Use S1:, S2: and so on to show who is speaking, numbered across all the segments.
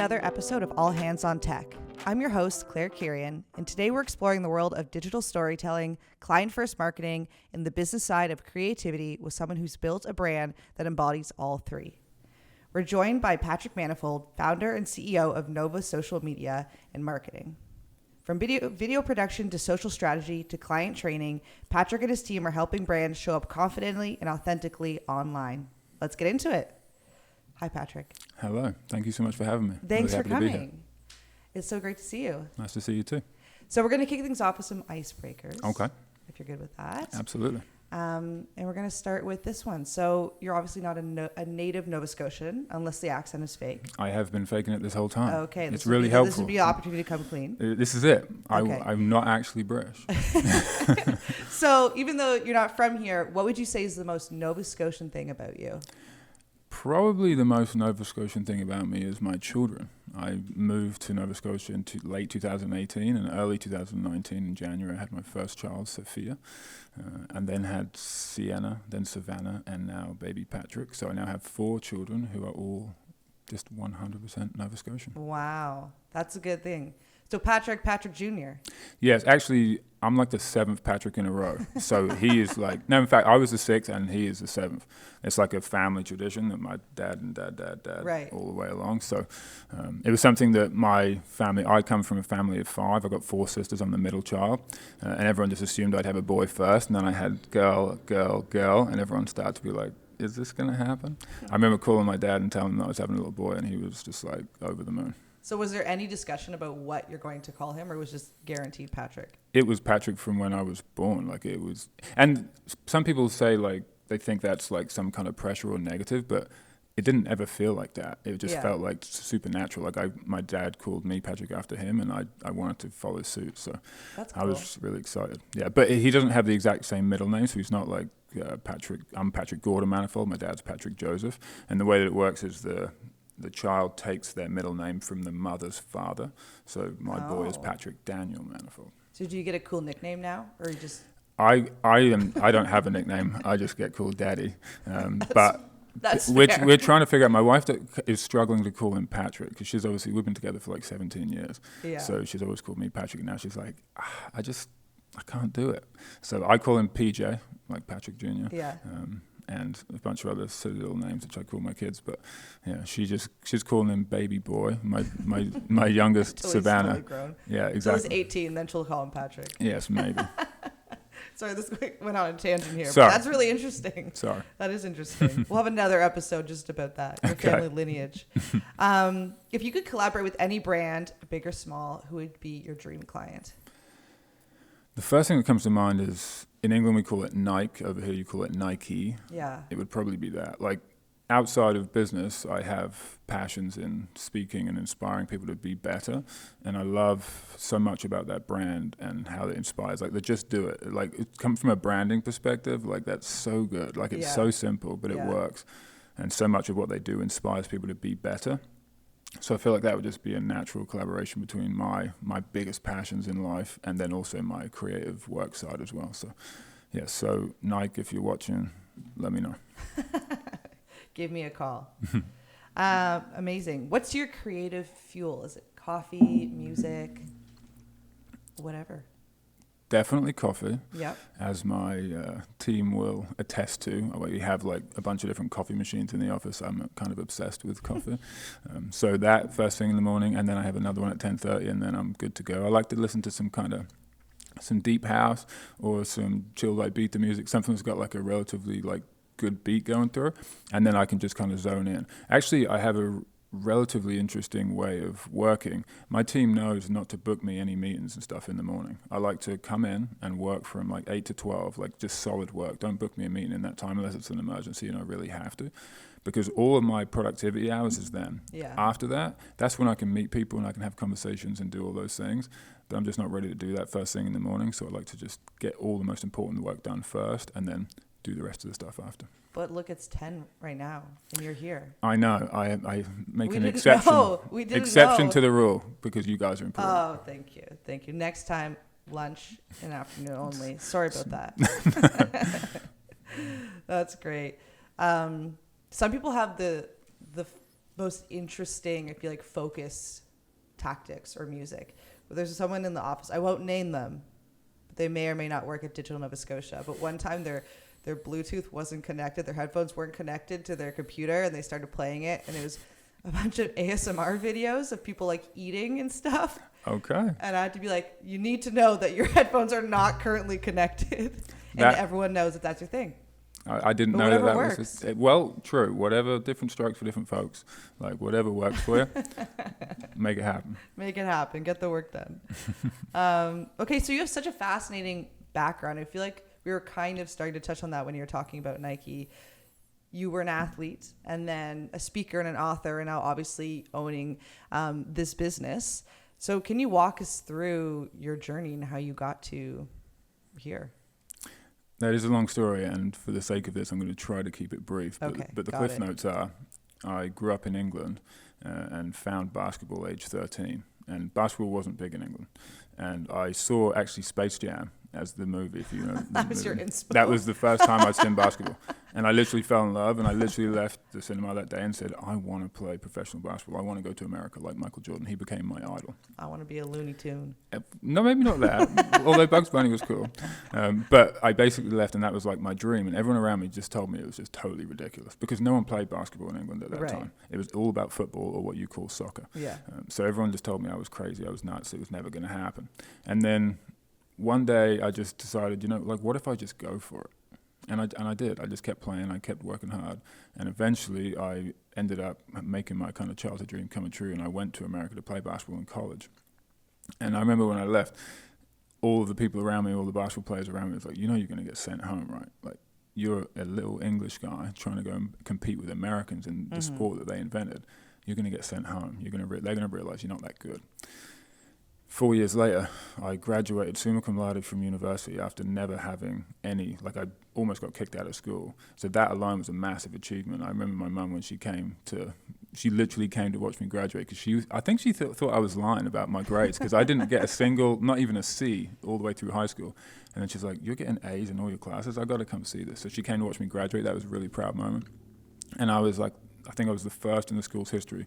S1: another episode of All Hands on Tech. I'm your host, Claire Kirian, and today we're exploring the world of digital storytelling, client-first marketing, and the business side of creativity with someone who's built a brand that embodies all three. We're joined by Patrick Manifold, founder and CEO of Nova Social Media and Marketing. From video production to social strategy to client training, Patrick and his team are helping brands show up confidently and authentically online. Let's get into it. Hi, Patrick.
S2: Hello. Thank you so much for having me.
S1: Thanks
S2: really
S1: for coming. It's so great to see you.
S2: Nice to see you too.
S1: So we're going to kick things off with some icebreakers.
S2: Okay.
S1: If you're good with that.
S2: Absolutely.
S1: And we're going to start with this one. So you're obviously not a native Nova Scotian, unless the accent is fake.
S2: I have been faking it this whole time.
S1: Okay.
S2: It's really helpful.
S1: This would be an opportunity to come clean.
S2: This is it.
S1: Okay.
S2: I'm not actually British.
S1: So even though you're not from here, what would you say is the most Nova Scotian thing about you?
S2: Probably the most Nova Scotian thing about me is my children. I moved to Nova Scotia in late 2018 and early 2019 in January. I had my first child, Sophia, and then had Sienna, then Savannah, and now baby Patrick. So I now have 4 children who are all just 100% Nova Scotian.
S1: Wow. That's a good thing. So Patrick Jr.
S2: Yes, actually, I'm like the 7th Patrick in a row. So he is like, no, in fact, I was the 6th and he is the 7th. It's like a family tradition that my dad and dad
S1: right.
S2: all the way along. So it was something that my family, I come from a family of 5. I've got 4 sisters. I'm the middle child. And everyone just assumed I'd have a boy first. And then I had girl. And everyone started to be like, is this going to happen? I remember calling my dad and telling him that I was having a little boy and he was just like over the moon.
S1: So was there any discussion about what you're going to call him, or was just guaranteed Patrick?
S2: It was Patrick from when I was born. Like it was, and some people say like they think that's like some kind of pressure or negative, but it didn't ever feel like that. It just felt like supernatural. Like my dad called me Patrick after him, and I wanted to follow suit. So
S1: that's cool.
S2: I was really excited. Yeah, but he doesn't have the exact same middle name, so he's not like Patrick. I'm Patrick Gordon Manifold. My dad's Patrick Joseph, and the way that it works is the child takes their middle name from the mother's father. So my boy is Patrick Daniel Manifold.
S1: So do you get a cool nickname now, or you just?
S2: I don't have a nickname. I just get called Daddy. But we're trying to figure out. My wife is struggling to call him Patrick because we've been together for like 17 years. Yeah. So she's always called me Patrick, and now she's like, I can't do it. So I call him PJ, like Patrick Jr.
S1: Yeah.
S2: And a bunch of other silly little names which I call my kids, but yeah, she's calling him baby boy. My youngest Savannah.
S1: Totally grown.
S2: Yeah, exactly.
S1: So he's 18, then she'll call him Patrick.
S2: Yes, maybe.
S1: Sorry, this went on a tangent here.
S2: Sorry.
S1: But that's really interesting.
S2: Sorry.
S1: That is interesting. We'll have another episode just about that, your family lineage. If you could collaborate with any brand, big or small, who would be your dream client?
S2: The first thing that comes to mind is, in England we call it Nike, over here you call it Nike.
S1: Yeah.
S2: It would probably be that. Like, outside of business, I have passions in speaking and inspiring people to be better. And I love so much about that brand and how it inspires. Like, they just do it. Like, it comes from a branding perspective. Like, that's so good. Like, it's so simple, but it works. And so much of what they do inspires people to be better. So I feel like that would just be a natural collaboration between my biggest passions in life and then also my creative work side as well. So, yeah, so Nike, if you're watching, let me know.
S1: Give me a call. Amazing. What's your creative fuel? Is it coffee, music, whatever?
S2: Definitely coffee.
S1: Yep. As
S2: my team will attest to. We have like a bunch of different coffee machines in the office. I'm kind of obsessed with coffee. So that first thing in the morning, and then I have another one at 10:30, and then I'm good to go. I like to listen to some deep house or some chill like beat the music, something that's got like a relatively like good beat going through, and then I can just kind of zone in. Actually, I have a relatively interesting way of working. My team knows not to book me any meetings and stuff in the morning. I like to come in and work from like 8 to 12, like just solid work. Don't book me a meeting in that time unless it's an emergency and I really have to, because all of my productivity hours is then.
S1: Yeah.
S2: After that, that's when I can meet people and I can have conversations and do all those things. But I'm just not ready to do that first thing in the morning, so I like to just get all the most important work done first and then do the rest of the stuff after.
S1: But look, it's 10 right now, and you're here.
S2: I know. I make an
S1: exception. We didn't
S2: exception
S1: know.
S2: to the rule because you guys are important.
S1: Oh, thank you. Thank you. Next time, lunch and afternoon only. Sorry about that. That's great. Some people have the most interesting, I feel like, focus tactics or music. But there's someone in the office, I won't name them, but they may or may not work at Digital Nova Scotia. But one time their Bluetooth wasn't connected, their headphones weren't connected to their computer, and they started playing it, and it was a bunch of ASMR videos of people like eating and stuff.
S2: Okay.
S1: And I had to be like, you need to know that your headphones are not currently connected. And everyone knows that that's your thing.
S2: I didn't
S1: But
S2: know that
S1: whatever
S2: was well, true. Whatever, different strokes for different folks. Like whatever works for you, make it happen.
S1: Make it happen. Get the work done. Okay, so you have such a fascinating background. I feel like we were kind of starting to touch on that when you were talking about Nike. You were an athlete and then a speaker and an author, and now obviously owning this business. So can you walk us through your journey and how you got to here?
S2: That is a long story, and for the sake of this, I'm going to try to keep it brief.
S1: Okay,
S2: but the cliff notes are, I grew up in England and found basketball age 13. And basketball wasn't big in England. And I saw actually Space Jam as the movie, if you know.
S1: That was your inspo.
S2: That was the first time I'd seen basketball. And I literally fell in love, and I literally left the cinema that day and said, I want to play professional basketball. I want to go to America like Michael Jordan. He became my idol.
S1: I want to be a Looney Tune.
S2: No, maybe not that, although Bugs Bunny was cool. But I basically left, and that was like my dream. And everyone around me just told me it was just totally ridiculous because no one played basketball in England at that time. It was all about football, or what you call soccer.
S1: Yeah.
S2: So everyone just told me I was crazy, I was nuts, it was never going to happen. And then one day I just decided, like, what if I just go for it? And I did. I just kept playing. I kept working hard. And eventually I ended up making my kind of childhood dream come true, and I went to America to play basketball in college. And I remember when I left, all of the people around me, all the basketball players around me was like, you're going to get sent home, right? Like, you're a little English guy trying to go and compete with Americans in the sport that they invented. You're going to get sent home. They're going to realize you're not that good. 4 years later, I graduated summa cum laude from university after never having any, like I almost got kicked out of school. So that alone was a massive achievement. I remember my mum when she literally came to watch me graduate because I think she thought I was lying about my grades because I didn't get a single, not even a C all the way through high school. And then she's like, you're getting A's in all your classes. I got to come see this. So she came to watch me graduate. That was a really proud moment. And I was like, I think I was the first in the school's history,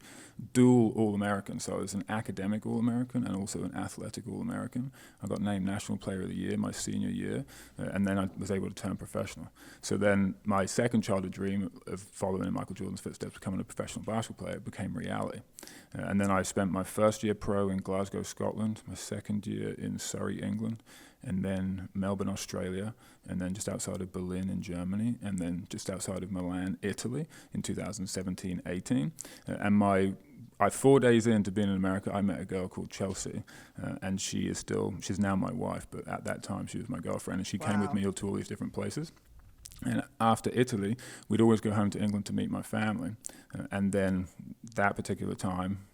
S2: dual All-American. So I was an academic All-American and also an athletic All-American. I got named National Player of the Year my senior year, and then I was able to turn professional. So then my second childhood dream of following in Michael Jordan's footsteps, becoming a professional basketball player, became reality. And then I spent my first year pro in Glasgow, Scotland, my second year in Surrey, England, and then Melbourne, Australia, and then just outside of Berlin in Germany, and then just outside of Milan, Italy in 2017-18. And 4 days into being in America, I met a girl called Chelsea, and she's now my wife, but at that time she was my girlfriend, and she came with me to all these different places. And after Italy, we'd always go home to England to meet my family. And then that particular time,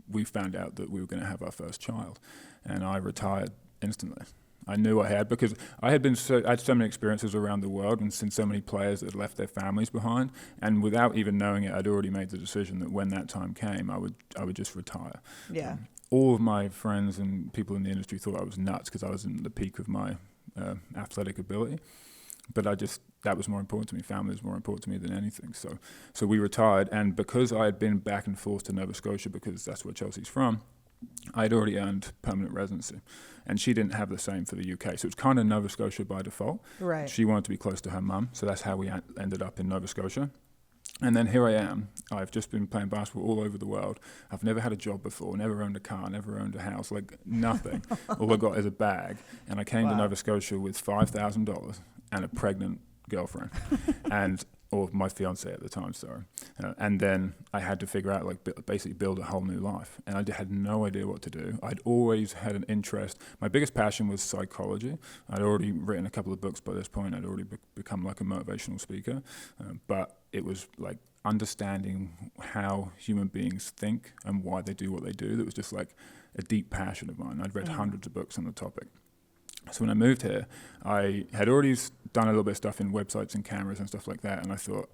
S2: we found out that we were going to have our first child, and I retired instantly. I knew I had because I had so many experiences around the world and seen so many players that had left their families behind, and without even knowing it, I'd already made the decision that when that time came, I would just retire.
S1: Yeah.
S2: All of my friends and people in the industry thought I was nuts because I was in the peak of my athletic ability, but that was more important to me. Family was more important to me than anything. So we retired, and because I had been back and forth to Nova Scotia because that's where Chelsea's from, I'd already earned permanent residency, and she didn't have the same for the UK. So it's kind of Nova Scotia by default.
S1: Right.
S2: She wanted to be close to her mum, so that's how we ended up in Nova Scotia. And then here I am. I've just been playing basketball all over the world. I've never had a job before, never owned a car, never owned a house, like nothing. All I got is a bag. And I came to Nova Scotia with $5,000 and a pregnant girlfriend. Or my fiance at the time, sorry. And then I had to figure out, basically build a whole new life. And I had no idea what to do. I'd always had an interest. My biggest passion was psychology. I'd already written a couple of books by this point. I'd already become like a motivational speaker. But it was like understanding how human beings think and why they do what they do. That was just like a deep passion of mine. I'd read hundreds of books on the topic. So when I moved here, I had already done a little bit of stuff in websites and cameras and stuff like that, and I thought,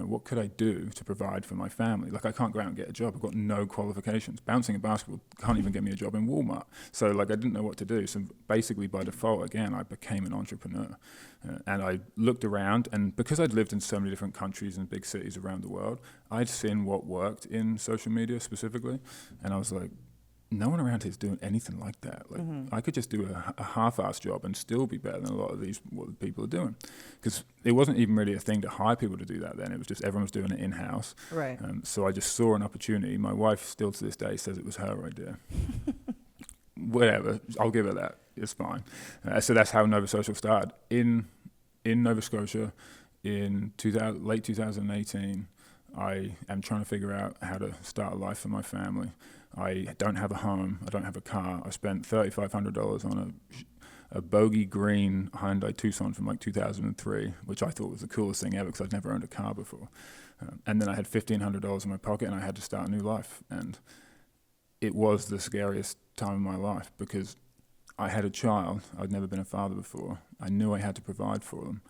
S2: what could I do to provide for my family? Like, I can't go out and get a job. I've got no qualifications. Bouncing a basketball can't even get me a job in Walmart. So, like, I didn't know what to do. So basically, by default, again, I became an entrepreneur. And I looked around, and because I'd lived in so many different countries and big cities around the world, I'd seen what worked in social media specifically. And I was like, no one around here is doing anything like that. Like, I could just do a half-assed job and still be better than a lot of what people are doing. Because it wasn't even really a thing to hire people to do that then. It was just everyone was doing it in-house.
S1: Right.
S2: So I just saw an opportunity. My wife still to this day says it was her idea. Whatever, I'll give her that. It's fine. So that's how Nova Social started. In Nova Scotia, in late 2018, I am trying to figure out how to start a life for my family. I don't have a home. I don't have a car. I spent $3,500 on a bogey green Hyundai Tucson from like 2003, which I thought was the coolest thing ever because I'd never owned a car before. And then I had $1,500 in my pocket, and I had to start a new life. And it was the scariest time of my life because I had a child. I'd never been a father before. I knew I had to provide for them,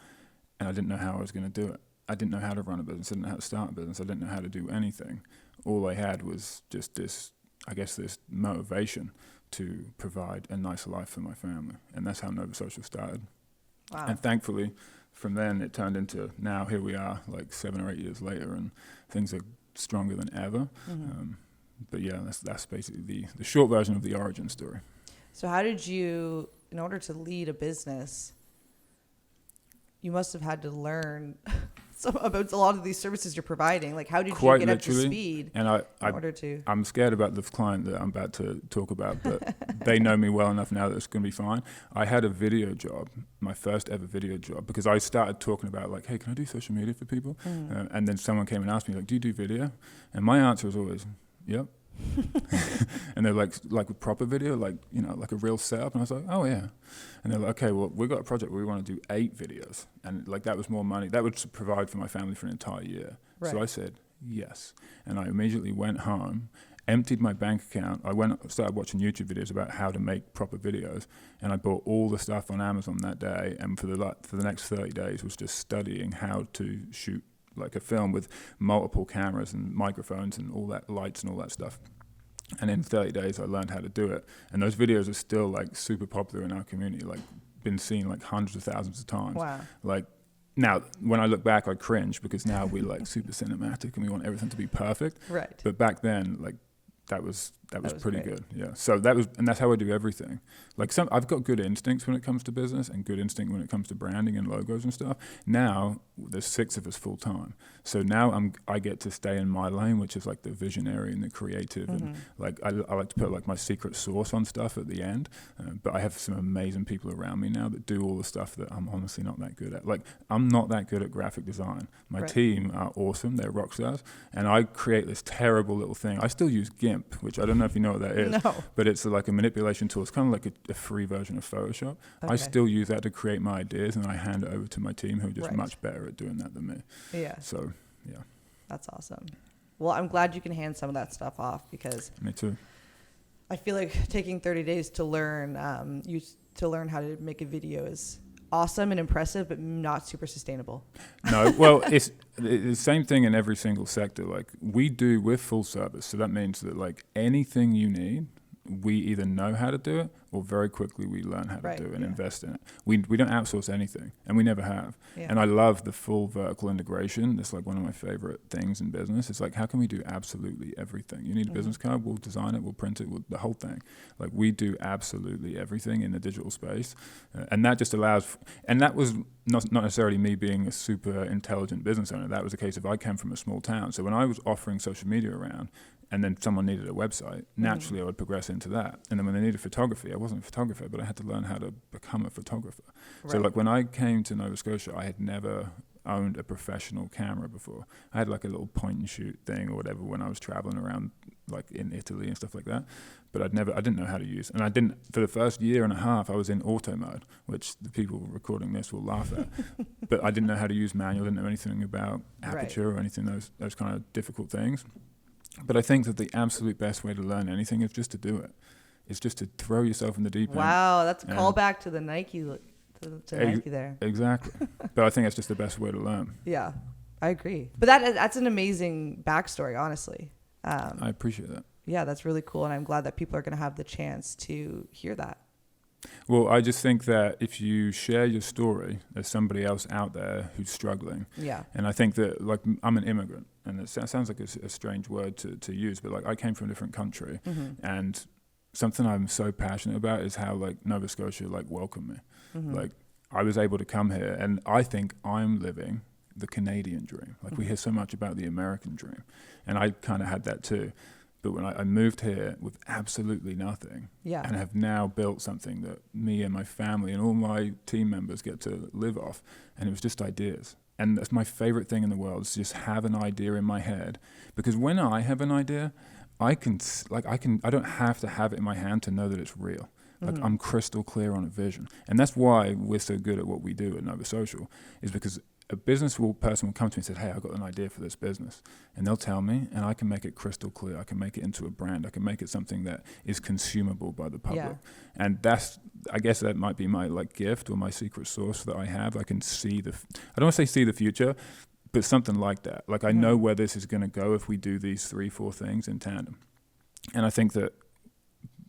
S2: and I didn't know how I was going to do it. I didn't know how to run a business. I didn't know how to start a business. I didn't know how to do anything. All I had was just this motivation to provide a nice life for my family. And that's how Nova Social started.
S1: Wow.
S2: And thankfully, from then it turned into now here we are, like 7 or 8 years later, and things are stronger than ever. But yeah, that's basically the short version of the origin story.
S1: So how did you, in order to lead a business, you must have had to learn about a lot of these services you're providing. Like, how did you get up to speed
S2: and
S1: in order to?
S2: I'm scared about the client that I'm about to talk about, but they know me well enough now that it's going to be fine. I had a video job, my first ever video job, because I started talking about, like, hey, can I do social media for people? And then someone came and asked me, like, do you do video? And my answer was always, yep. And they're like with proper video, like, like a real setup. And I was like, oh yeah. And they're like, okay, well, we've got a project where we want to do 8 videos, and like that was more money that would provide for my family for an entire year. Right. So I said yes, and I immediately went home, emptied my bank account. Started watching YouTube videos about how to make proper videos, and I bought all the stuff on Amazon that day. And for the next 30 days was just studying how to shoot like a film with multiple cameras and microphones and all that, lights and all that stuff. And in 30 days, I learned how to do it. And those videos are still like super popular in our community, like been seen like hundreds of thousands of times.
S1: Wow.
S2: Like now, when I look back, I cringe because now we like super cinematic and we want everything to be perfect.
S1: Right.
S2: But back then, like that was pretty
S1: great.
S2: good. Yeah. So that's how I do everything. Like I've got good instincts when it comes to business and good instinct when it comes to branding and logos and stuff. Now there's 6 of us full time. So now I get to stay in my lane, which is like the visionary and the creative. And like I like to put like my secret sauce on stuff at the end. But I have some amazing people around me now that do all the stuff that I'm honestly not that good at. Like I'm not that good at graphic design. My team are awesome. They're rock stars. And I create this terrible little thing. I still use GIMP, which I don't know if you know what that is.
S1: No. But
S2: it's like a manipulation tool. It's kind of like a free version of Photoshop. Okay. I still use that to create my ideas, and I hand it over to my team who are just much better at doing that than me. Yeah. So, yeah.
S1: That's awesome. Well, I'm glad you can hand some of that stuff off because...
S2: Me too.
S1: I feel like taking 30 days to learn how to make a video is awesome and impressive, but not super sustainable.
S2: No, well, it's the same thing in every single sector. Like we're full service. So that means that like anything you need, we either know how to do it or very quickly we learn how to do it and invest in it. We don't outsource anything, and we never have. Yeah. And I love the full vertical integration. That's like one of my favorite things in business. It's like, how can we do absolutely everything? You need a business card, we'll design it, we'll print it, the whole thing. Like we do absolutely everything in the digital space. And that just allows, and that was not necessarily me being a super intelligent business owner. That was a case of I came from a small town. So when I was offering social media around, and then someone needed a website, naturally I would progress into that. And then when they needed photography, I wasn't a photographer, but I had to learn how to become a photographer. Right. So like when I came to Nova Scotia, I had never owned a professional camera before. I had like a little point and shoot thing or whatever when I was traveling around like in Italy and stuff like that. But I didn't know how to use. And for the first year and a half, I was in auto mode, which the people recording this will laugh at. But I didn't know how to use manual, didn't know anything about aperture or anything, those kind of difficult things. But I think that the absolute best way to learn anything is just to do it. It's just to throw yourself in the deep end.
S1: Wow, that's a callback to the Nike, to Nike there.
S2: Exactly. But I think that's just the best way to learn.
S1: Yeah. I agree. But that's an amazing backstory, honestly.
S2: I appreciate that.
S1: Yeah, that's really cool. And I'm glad that people are going to have the chance to hear that.
S2: Well, I just think that if you share your story, there's somebody else out there who's struggling.
S1: Yeah.
S2: And I think that, like, I'm an immigrant, and it sounds like a strange word to use, but like I came from a different country, and something I'm so passionate about is how like Nova Scotia like welcomed me. Like I was able to come here, and I think I'm living the Canadian dream. Like we hear so much about the American dream, and I kind of had that too. But when I moved here with absolutely nothing, and have now built something that me and my family and all my team members get to live off, and it was just ideas. And that's my favorite thing in the world, is to just have an idea in my head. Because when I have an idea, I don't have to have it in my hand to know that it's real. Like I'm crystal clear on a vision. And that's why we're so good at what we do at Nova Social, is because a person will come to me and say, hey, I've got an idea for this business. And they'll tell me, and I can make it crystal clear. I can make it into a brand. I can make it something that is consumable by the public.
S1: Yeah.
S2: And I guess that might be my like gift or my secret sauce that I have. I can see I don't want to say see the future, but something like that. Like I know where this is going to go if we do these 3-4 things in tandem. And I think that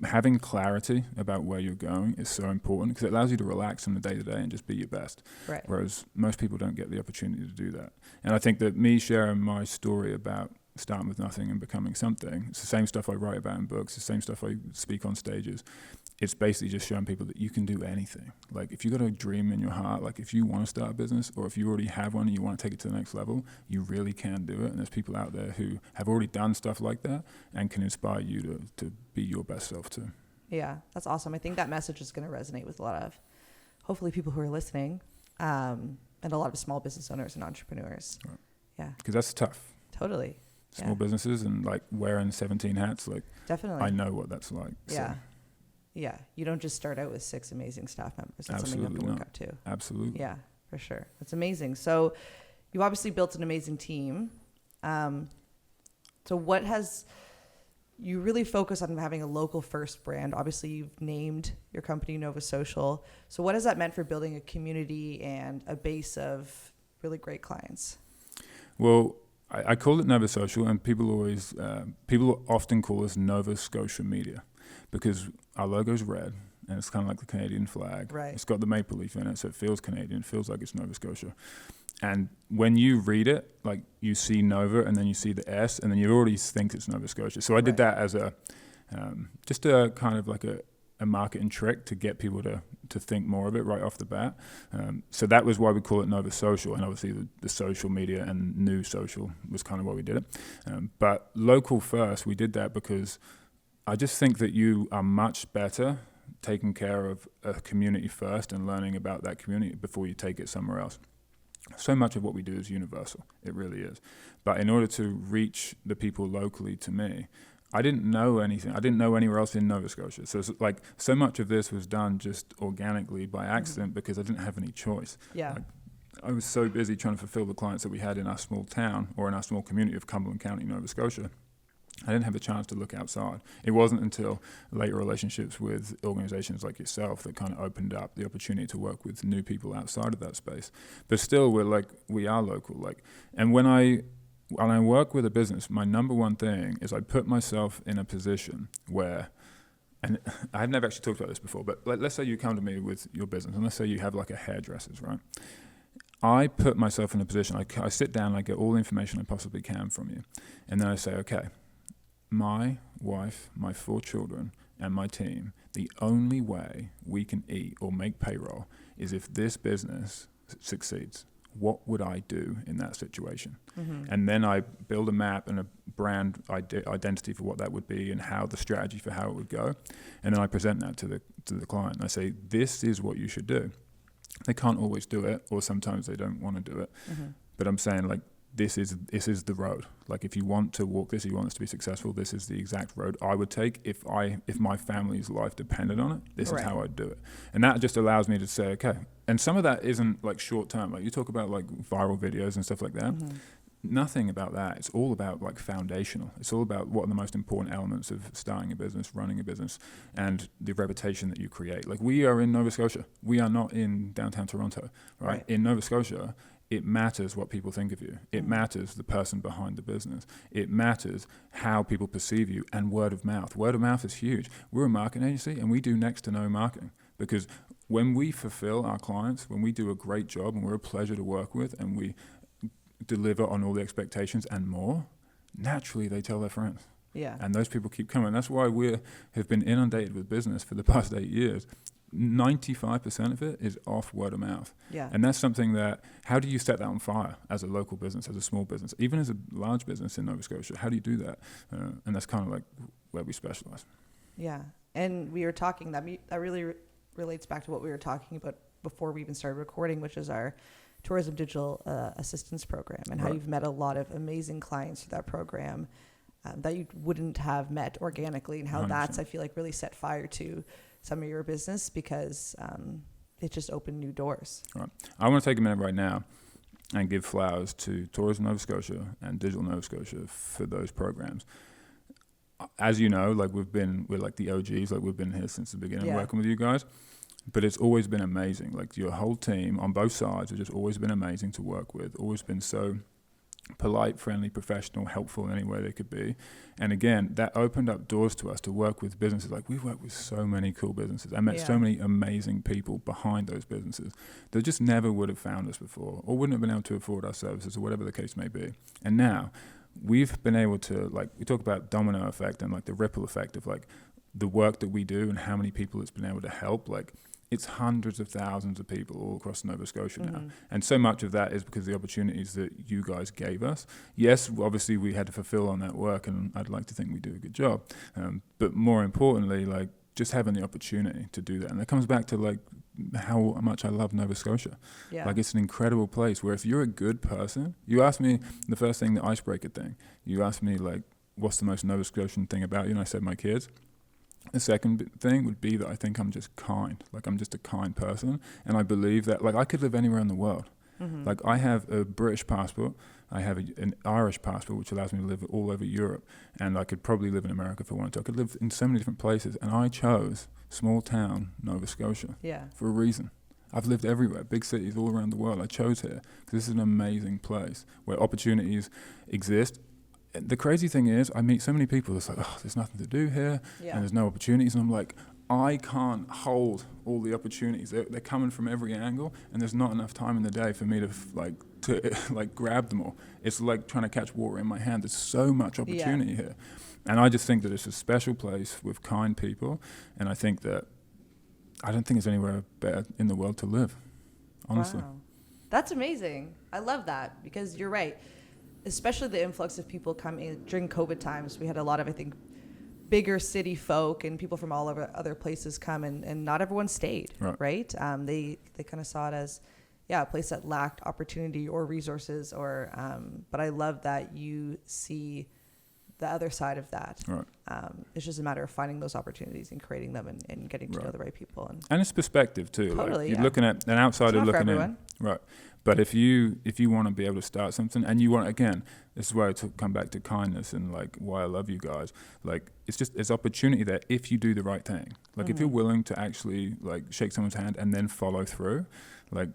S2: having clarity about where you're going is so important, because it allows you to relax from the day to day and just be your best.
S1: Right.
S2: Whereas most people don't get the opportunity to do that. And I think that me sharing my story about starting with nothing and becoming something, it's the same stuff I write about in books, the same stuff I speak on stages. It's basically just showing people that you can do anything. Like if you've got a dream in your heart, like if you want to start a business, or if you already have one and you want to take it to the next level, you really can do it. And there's people out there who have already done stuff like that and can inspire you to be your best self too.
S1: Yeah, that's awesome. I think that message is going to resonate with a lot of, hopefully, people who are listening, and a lot of small business owners and entrepreneurs.
S2: Right.
S1: Yeah.
S2: Because that's tough.
S1: Totally.
S2: Small businesses and like wearing 17 hats, like
S1: definitely.
S2: I know what that's like.
S1: Yeah.
S2: So.
S1: Yeah. You don't just start out with 6 amazing staff members. That's
S2: Absolutely
S1: something you have to work
S2: not.
S1: up to.
S2: Absolutely.
S1: Yeah, for sure. That's amazing. So you obviously built an amazing team. So what has you really focus on having a local first brand? Obviously you've named your company Nova Social. So what has that meant for building a community and a base of really great clients?
S2: Well, I call it Nova Social, and people often call us Nova Scotia Media, because our logo's red and it's kind of like the Canadian flag.
S1: Right.
S2: It's got the maple leaf in it, so it feels Canadian. It feels like it's Nova Scotia. And when you read it, like you see Nova and then you see the S, and then you already think it's Nova Scotia. So I did that as just a kind of like a marketing trick to get people to think more of it right off the bat. So that was why we call it Nova Social, and obviously the social media and new social was kind of why we did it. But local first, we did that because I just think that you are much better taking care of a community first and learning about that community before you take it somewhere else. So much of what we do is universal. It really is. But in order to reach the people locally to me, I didn't know anything. I didn't know anywhere else in Nova Scotia. So it's like so much of this was done just organically by accident because I didn't have any choice.
S1: Yeah.
S2: Like, I was so busy trying to fulfill the clients that we had in our small town or in our small community of Cumberland County, Nova Scotia. I didn't have a chance to look outside. It wasn't until later relationships with organizations like yourself that kind of opened up the opportunity to work with new people outside of that space. But still, we are local. And when I work with a business, my number one thing is I put myself in a position where, and I've never actually talked about this before, but let's say you come to me with your business, and let's say you have like a hairdresser's, right? I put myself in a position, I sit down, I get all the information I possibly can from you, and then I say, okay, my wife, my 4 children, and my team, the only way we can eat or make payroll is if this business succeeds. What would I do in that situation? Mm-hmm. And then I build a map and a brand identity for what that would be and how the strategy for how it would go. And then I present that to the client. And I say, this is what you should do. They can't always do it, or sometimes they don't want to do it. Mm-hmm. But I'm saying, like, this is the road. Like, if you want to walk this, you want this to be successful, this is the exact road I would take if my family's life depended on it. This is how I'd do it. And that just allows me to say, okay. And some of that isn't like short term. Like you talk about like viral videos and stuff like that. Mm-hmm. Nothing about that. It's all about like foundational. It's all about what are the most important elements of starting a business, running a business, and the reputation that you create. Like we are in Nova Scotia. We are not in downtown Toronto, right? In Nova Scotia, it matters what people think of you. It matters the person behind the business. It matters how people perceive you, and word of mouth. Word of mouth is huge. We're a marketing agency and we do next to no marketing, because when we fulfill our clients, when we do a great job and we're a pleasure to work with and we deliver on all the expectations and more, naturally they tell their friends.
S1: Yeah.
S2: And those people keep coming. That's why we have been inundated with business for the past 8 years. 95% of it is off word of mouth.
S1: Yeah.
S2: And that's something that, how do you set that on fire as a local business, as a small business, even as a large business in Nova Scotia? How do you do that? And that's kind of like where we specialize.
S1: Yeah. And we were talking, that really relates back to what we were talking about before we even started recording, which is our tourism digital assistance program, and how you've met a lot of amazing clients through that program that you wouldn't have met organically, and how
S2: 100%.
S1: that's, I feel like, really set fire to some of your business, because it just opened new doors.
S2: Right. I want to take a minute right now and give flowers to Tourism Nova Scotia and Digital Nova Scotia for those programs. As you know, like we're like the OGs, like we've been here since the beginning working with you guys. But it's always been amazing. Like your whole team on both sides has just always been amazing to work with. Always been so polite, friendly, professional, helpful in any way they could be. And again, that opened up doors to us to work with businesses. Like we've worked with so many cool businesses. I met so many amazing people behind those businesses that just never would have found us before, or wouldn't have been able to afford our services, or whatever the case may be. And now we've been able to, like, we talk about domino effect and like the ripple effect of like the work that we do and how many people it's been able to help. Like, it's hundreds of thousands of people all across Nova Scotia now. And so much of that is because of the opportunities that you guys gave us. Yes, obviously we had to fulfill on that work, and I'd like to think we do a good job. But more importantly, like, just having the opportunity to do that. And it comes back to like how much I love Nova Scotia.
S1: Yeah.
S2: Like, it's an incredible place where if you're a good person, you asked me the first thing, the icebreaker thing. You asked me like, what's the most Nova Scotian thing about you? And I said, my kids. The second thing would be that I think I'm just kind. Like, I'm just a kind person. And I believe that, like, I could live anywhere in the world. Like, I have a British passport. I have an Irish passport, which allows me to live all over Europe. And I could probably live in America if I wanted to. I could live in so many different places. And I chose small town Nova Scotia for a reason. I've lived everywhere, big cities all around the world. I chose here because this is an amazing place where opportunities exist. The crazy thing is, I meet so many people that's like, oh, there's nothing to do here, and there's no opportunities. And I'm like, I can't hold all the opportunities. They're coming from every angle, and there's not enough time in the day for me to grab them all. It's like trying to catch water in my hand. There's so much opportunity here. And I just think that it's a special place with kind people, and I don't think there's anywhere better in the world to live, honestly.
S1: Wow. That's amazing. I love that, because you're right. Especially the influx of people coming during COVID times. We had a lot of, I think, bigger city folk and people from all over other places come, and not everyone stayed, right? They kind of saw it as, a place that lacked opportunity or resources, but I love that you see the other side of that. It's just a matter of finding those opportunities and creating them and getting to know the right people. And
S2: it's perspective too.
S1: Totally,
S2: like, you're looking at an outsider looking in. Right. But if you want to be able to start something, and you want, again, this is where I come back to kindness and like why I love you guys. Like, it's opportunity there if you do the right thing. Like, if you're willing to actually like shake someone's hand and then follow through, like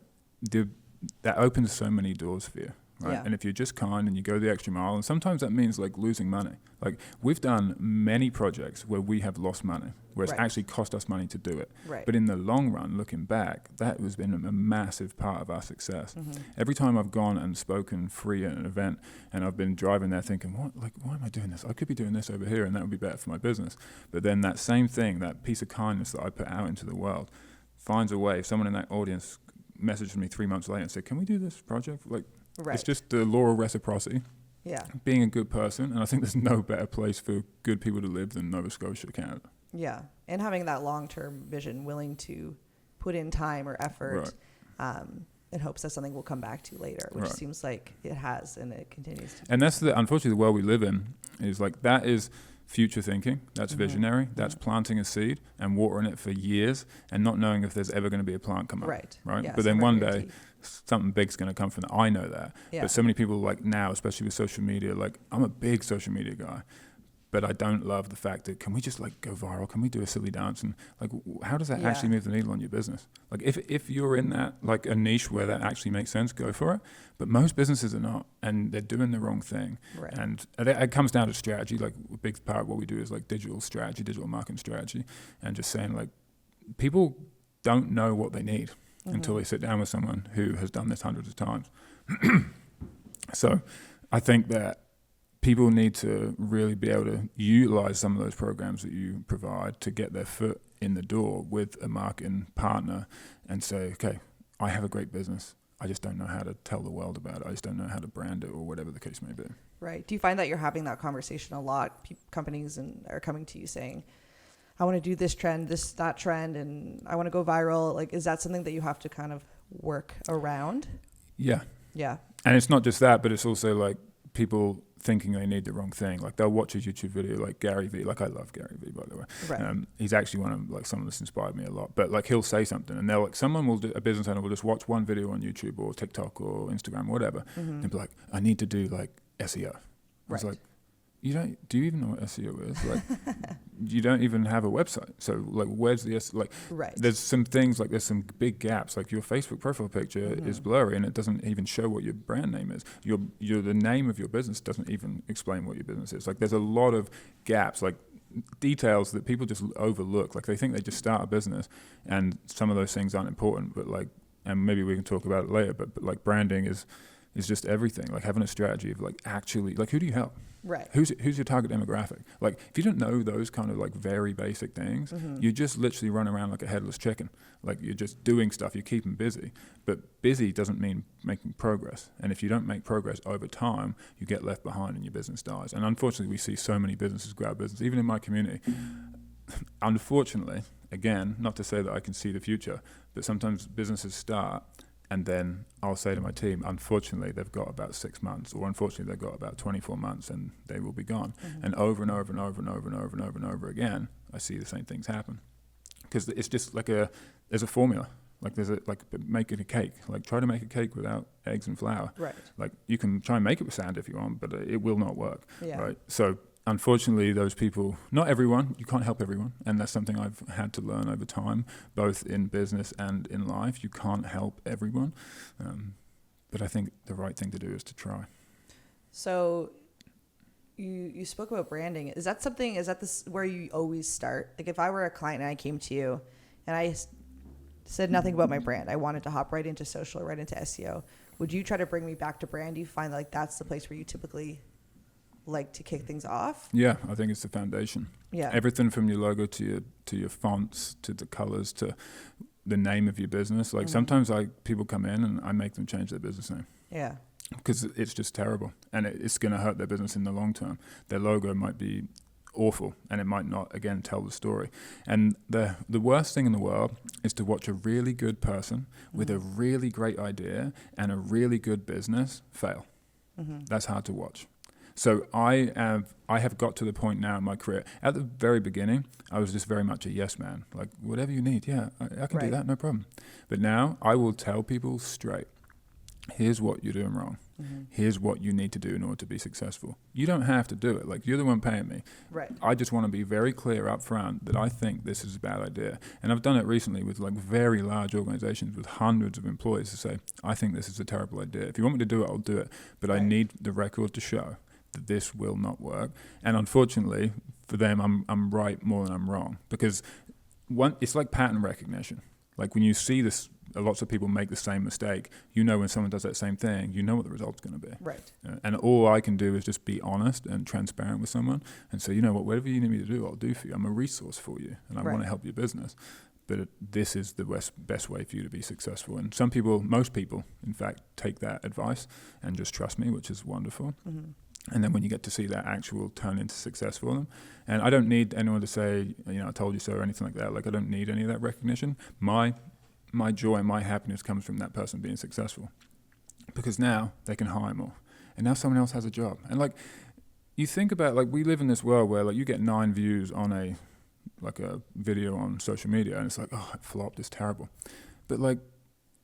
S2: that opens so many doors for you. Right.
S1: Yeah.
S2: And if you're just kind and you go the extra mile, and sometimes that means like losing money. Like, we've done many projects where we have lost money, where it's actually cost us money to do it. But in the long run, looking back, that has been a massive part of our success. Every time I've gone and spoken free at an event, and I've been driving there thinking, why am I doing this? I could be doing this over here, and that would be better for my business. But then that same thing, that piece of kindness that I put out into the world, finds a way. Someone in that audience messaged me 3 months later and said, can we do this project? Like, it's just the law of reciprocity.
S1: Yeah.
S2: Being a good person. And I think there's no better place for good people to live than Nova Scotia, Canada.
S1: Yeah. And having that long-term vision, willing to put in time or effort in hopes that something will come back to later, which seems like it has, and it continues to.
S2: And that's unfortunately the world we live in is like, that is future thinking. That's visionary. That's planting a seed and watering it for years and not knowing if there's ever going to be a plant come up. Right.
S1: Yeah,
S2: but then one day something big's going to come from that. I know that. But so many people, like now, especially with social media, like, I'm a big social media guy, but I don't love the fact that, can we just like go viral? Can we do a silly dance? And like, how does that
S1: Yeah.
S2: actually move the needle on your business? Like if you're in that, like a niche where that actually makes sense, go for it. But most businesses are not, and they're doing the wrong thing.
S1: Right.
S2: And it comes down to strategy. Like a big part of what we do is like digital strategy, digital marketing strategy, and just saying like, people don't know what they need until they sit down with someone who has done this hundreds of times. So I think that people need to really be able to utilize some of those programs that you provide to get their foot in the door with a marketing partner and say, okay, I have a great business. I just don't know how to tell the world about it. I just don't know how to brand it, or whatever the case may be.
S1: Right. Do you find that you're having that conversation a lot? Companies are coming to you saying, I want to do this trend, that trend, and I want to go viral. Like, is that something that you have to kind of work around?
S2: Yeah.
S1: Yeah.
S2: And it's not just that, but it's also like people thinking they need the wrong thing. Like they'll watch a YouTube video like Gary Vee. Like I love Gary Vee, by the way.
S1: Right.
S2: He's actually one of like someone that's inspired me a lot. But like he'll say something, and they'll like a business owner will just watch one video on YouTube or TikTok or Instagram or whatever, and be like, I need to do like SEO. I was like, do you even know what SEO is? Like, you don't even have a website. So like, where's the like?
S1: Right.
S2: There's some things like there's some big gaps. Like your Facebook profile picture is blurry and it doesn't even show what your brand name is. The name of your business doesn't even explain what your business is. Like there's a lot of gaps, like details that people just overlook. Like they think they just start a business, and some of those things aren't important. But like, and maybe we can talk about it later. But like branding is just everything. Like having a strategy of like actually like, who do you help?
S1: Right.
S2: Who's your target demographic? Like if you don't know those kind of like very basic things, you just literally run around like a headless chicken. Like you're just doing stuff, you keep them busy. But busy doesn't mean making progress. And if you don't make progress over time, you get left behind and your business dies. And unfortunately, we see so many businesses go out of business, even in my community. Unfortunately, again, not to say that I can see the future, but sometimes businesses start, and then I'll say to my team, unfortunately, they've got about 6 months, or unfortunately, they've got about 24 months, and they will be gone. And over and over and over and over and over and over and over again, I see the same things happen. Because it's just like there's a formula. Like making a cake. Like try to make a cake without eggs and flour.
S1: Right.
S2: Like you can try and make it with sand if you want, but it will not work.
S1: Yeah.
S2: Right. So unfortunately, those people, not everyone, you can't help everyone. And that's something I've had to learn over time, both in business and in life. You can't help everyone. But I think the right thing to do is to try.
S1: So you spoke about branding. Is that this where you always start? Like if I were a client and I came to you and I said nothing about my brand, I wanted to hop right into social, right into SEO, would you try to bring me back to brand? Do you find like that's the place where you typically like to kick things off?
S2: Yeah, I think it's the foundation.
S1: Yeah.
S2: Everything from your logo to your fonts to the colors to the name of your business. Like sometimes people come in and I make them change their business name.
S1: Yeah.
S2: Because it's just terrible, and it's going to hurt their business in the long term. Their logo might be awful, and it might not, again, tell the story. And the worst thing in the world is to watch a really good person with a really great idea and a really good business fail. That's hard to watch. So I have got to the point now in my career. At the very beginning, I was just very much a yes man. Like, whatever you need, yeah, I can do that, no problem. But now I will tell people straight, here's what you're doing wrong. Here's what you need to do in order to be successful. You don't have to do it. Like, you're the one paying me.
S1: Right.
S2: I just want to be very clear up front that I think this is a bad idea. And I've done it recently with like very large organizations with hundreds of employees to say, I think this is a terrible idea. If you want me to do it, I'll do it. But I need the record to show that this will not work. And unfortunately for them, I'm right more than I'm wrong. Because it's like pattern recognition. Like when you see this, lots of people make the same mistake. You know when someone does that same thing, you know what the result's going to be.
S1: Right.
S2: And all I can do is just be honest and transparent with someone and say, you know what, whatever you need me to do, I'll do for you. I'm a resource for you, and I want to help your business. But this is the best way for you to be successful. And most people, in fact, take that advice and just trust me, which is wonderful. And then when you get to see that actual turn into success for them, and I don't need anyone to say, I told you so or anything like that. Like I don't need any of that recognition. My joy and my happiness comes from that person being successful, because now they can hire more, and now someone else has a job. And like, you think about, like, we live in this world where like you get 9 views on a video on social media, and it's like, oh, it flopped, it's terrible. But like,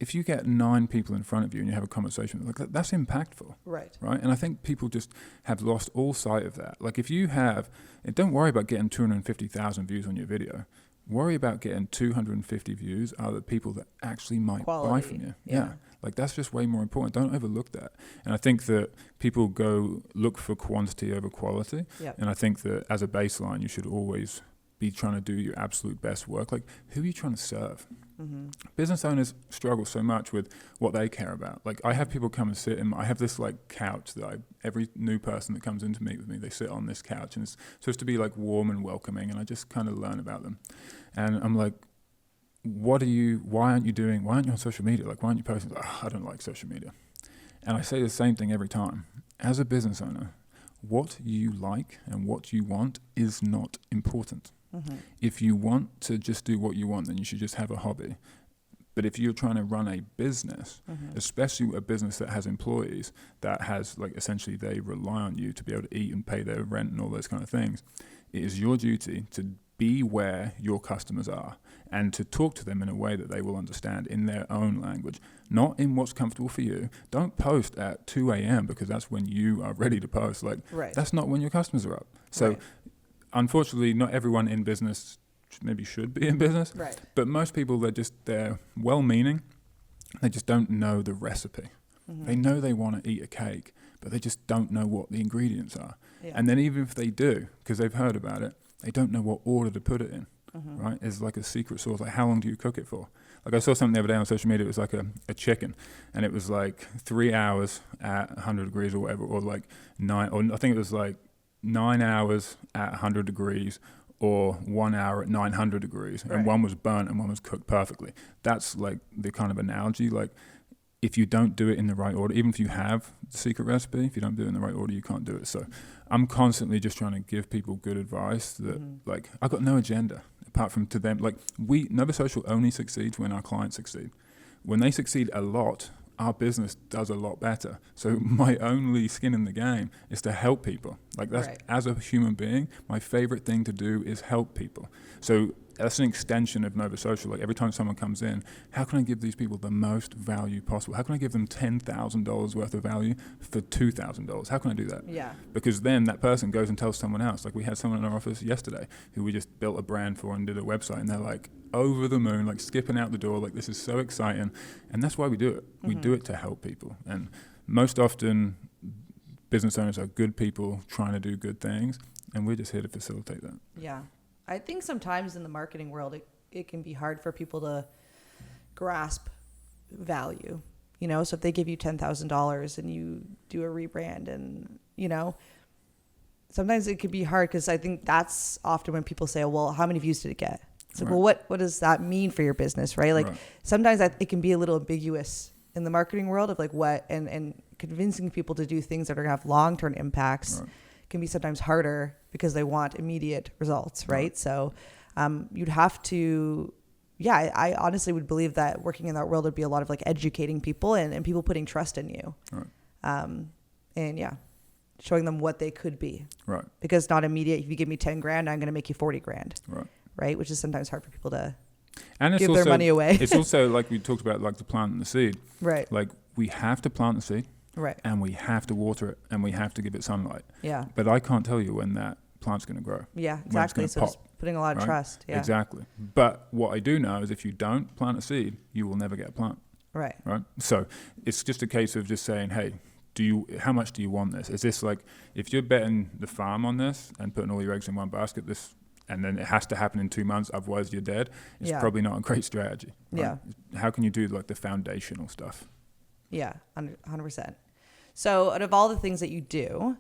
S2: if you get 9 people in front of you and you have a conversation, like that's impactful.
S1: Right.
S2: Right. And I think people just have lost all sight of that. Like if you have, and don't worry about getting 250,000 views on your video. Worry about getting 250 views out of the people that actually might buy from you. Yeah. Like that's just way more important. Don't overlook that. And I think that people go look for quantity over quality.
S1: Yep.
S2: And I think that as a baseline, you should always be trying to do your absolute best work. Like who are you trying to serve?
S1: Mm-hmm.
S2: Business owners struggle so much with what they care about. Like I have people come and sit in, I have this like couch that every new person that comes in to meet with me, they sit on this couch and it's supposed to be like warm and welcoming, and I just kind of learn about them. And I'm like, why aren't you on social media? Like, why aren't you posting? Like, I don't like social media. And I say the same thing every time. As a business owner, what you like and what you want is not important.
S1: Mm-hmm.
S2: If you want to just do what you want, then you should just have a hobby. But if you're trying to run a business, especially a business that has employees, that has like essentially they rely on you to be able to eat and pay their rent and all those kind of things, it is your duty to be where your customers are and to talk to them in a way that they will understand in their own language, not in what's comfortable for you. Don't post at 2 a.m. because that's when you are ready to post. Like that's not when your customers are up. So unfortunately, not everyone in business maybe should be in business, but most people, they're well-meaning. They just don't know the recipe. Mm-hmm. They know they want to eat a cake, but they just don't know what the ingredients are. Yeah. And then even if they do, because they've heard about it, they don't know what order to put it in, right? It's like a secret sauce. Like, how long do you cook it for? Like, I saw something the other day on social media. It was like a chicken, and it was like 3 hours at 100 degrees or whatever, or like 9, or I think it was like 9 hours at 100 degrees, or 1 hour at 900 degrees, and one was burnt and one was cooked perfectly. That's like the kind of analogy. Like, if you don't do it in the right order, even if you have the secret recipe, if you don't do it in the right order, you can't do it. So I'm constantly just trying to give people good advice that, like, I've got no agenda apart from to them. Like, Nova Social only succeeds when our clients succeed. When they succeed a lot, our business does a lot better. So my only skin in the game is to help people. Like, that's as a human being, my favorite thing to do is help people. So that's an extension of Nova Social. Like, every time someone comes in, how can I give these people the most value possible? How can I give them $10,000 worth of value for $2,000? How can I do that?
S1: Yeah.
S2: Because then that person goes and tells someone else. Like, we had someone in our office yesterday who we just built a brand for and did a website, and they're like over the moon, like skipping out the door, like, this is so exciting. And that's why we do it. We do it to help people. And most often business owners are good people trying to do good things, and we're just here to facilitate that.
S1: Yeah. I think sometimes in the marketing world, it can be hard for people to grasp value, you know? So if they give you $10,000 and you do a rebrand and, you know, sometimes it could be hard, because I think that's often when people say, well, how many views did it get? It's like, well, what does that mean for your business, right? Like sometimes it can be a little ambiguous in the marketing world of like what, and convincing people to do things that are going to have long-term impacts can be sometimes harder because they want immediate results, right? So you'd have to, I honestly would believe that working in that world would be a lot of like educating people and people putting trust in you. And showing them what they could be. Right. Because not immediate, if you give me 10 grand, I'm going to make you 40 grand. Right. Which is sometimes hard for people to give their money away.
S2: It's also like we talked about, like the plant and the seed.
S1: Right.
S2: Like, we have to plant the seed.
S1: Right.
S2: And we have to water it, and we have to give it sunlight.
S1: Yeah.
S2: But I can't tell you when that plant's going to grow.
S1: Yeah, exactly. So just putting a lot of trust. Yeah.
S2: Exactly. But what I do know is if you don't plant a seed, you will never get a plant.
S1: Right.
S2: Right. So it's just a case of just saying, hey, how much do you want this? Is this like, if you're betting the farm on this and putting all your eggs in one basket, and then it has to happen in 2 months, otherwise you're dead, it's probably not a great strategy. Right? Yeah. How can you do like the foundational stuff?
S1: Yeah, 100%. So out of all the things that you do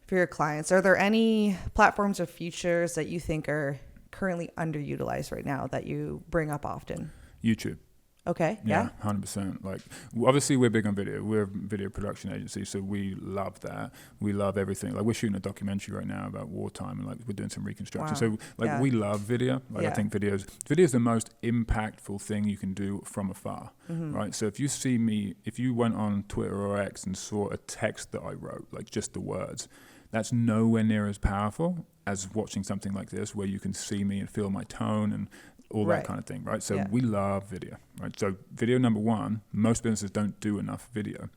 S1: for your clients, are there any platforms or features that you think are currently underutilized right now that you bring up often?
S2: YouTube.
S1: Okay.
S2: Yeah. 100%. Like, obviously we're big on video. We're a video production agency, so we love that. We love everything. Like, we're shooting a documentary right now about wartime, and like we're doing some reconstruction. Wow. So like we love video. Like, I think video is the most impactful thing you can do from afar. Right? So if you went on Twitter or X and saw a text that I wrote, like just the words, that's nowhere near as powerful as watching something like this, where you can see me and feel my tone and all
S1: Right.
S2: that kind of thing, right? So
S1: Yeah.
S2: we love video, right? So video, number one, most businesses don't do enough video.